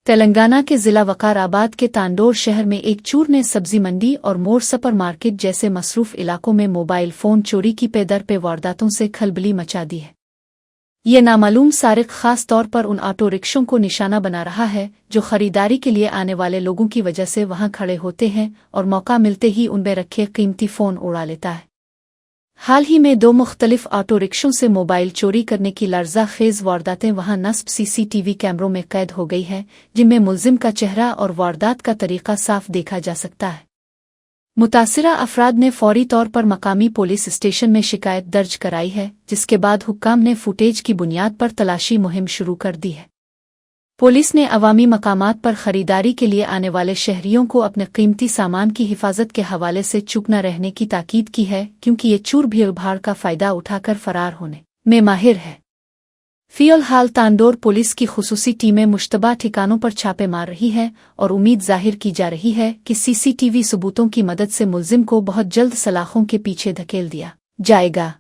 تلنگانہ کے ضلع وقار آباد کے تانڈور شہر میں ایک چور نے سبزی منڈی اور مور سپر مارکیٹ جیسے مصروف علاقوں میں موبائل فون چوری کی پے در پہ وارداتوں سے کھلبلی مچا دی ہے۔ یہ نامعلوم سارق خاص طور پر ان آٹو رکشوں کو نشانہ بنا رہا ہے جو خریداری کے لیے آنے والے لوگوں کی وجہ سے وہاں کھڑے ہوتے ہیں اور موقع ملتے ہی ان میں رکھے قیمتی فون اڑا لیتا ہے۔ حال ہی میں 2 مختلف آٹو رکشوں سے موبائل چوری کرنے کی لرزہ خیز وارداتیں وہاں نصب CCTV کیمروں میں قید ہو گئی ہیں، جن میں ملزم کا چہرہ اور واردات کا طریقہ صاف دیکھا جا سکتا ہے۔ متاثرہ افراد نے فوری طور پر مقامی پولیس اسٹیشن میں شکایت درج کرائی ہے، جس کے بعد حکام نے فوٹیج کی بنیاد پر تلاشی مہم شروع کر دی ہے۔ پولیس نے عوامی مقامات پر خریداری کے لیے آنے والے شہریوں کو اپنے قیمتی سامان کی حفاظت کے حوالے سے چپ نہ رہنے کی تاکید کی ہے، کیونکہ یہ چور بھیڑ بھاڑ کا فائدہ اٹھا کر فرار ہونے میں ماہر ہے۔ فی الحال تانڈور پولیس کی خصوصی ٹیمیں مشتبہ ٹھکانوں پر چھاپے مار رہی ہیں اور امید ظاہر کی جا رہی ہے کہ CCTV ثبوتوں کی مدد سے ملزم کو بہت جلد سلاخوں کے پیچھے دھکیل دیا جائے گا۔